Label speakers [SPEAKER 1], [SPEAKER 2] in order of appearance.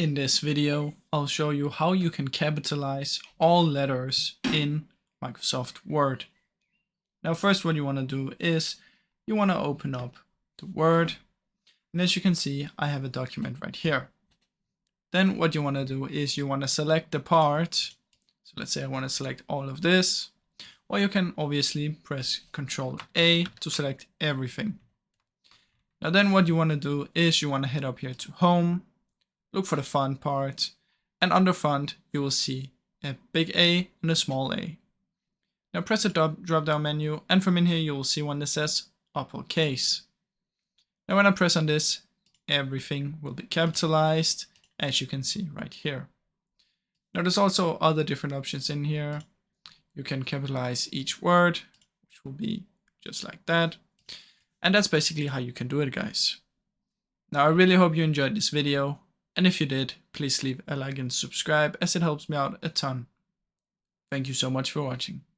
[SPEAKER 1] In this video, I'll show you how you can capitalize all letters in Microsoft Word. Now, first what you want to do is you want to open up the Word. And as you can see, I have a document right here. Then what you want to do is you want to select the part. So let's say I want to select all of this. Or you can obviously press Ctrl A to select everything. Now then what you want to do is you want to head up here to Home. Look for the font part, and under font you will see a big A and a small a. Now press the drop down menu, and from in here you will see one that says uppercase. Now when I press on this, everything will be capitalized, as you can see right here. Now there's also other different options in here. You can capitalize each word, which will be just like that. And that's basically how you can do it, guys. Now I really hope you enjoyed this video. And if you did, please leave a like and subscribe, as it helps me out a ton. Thank you so much for watching.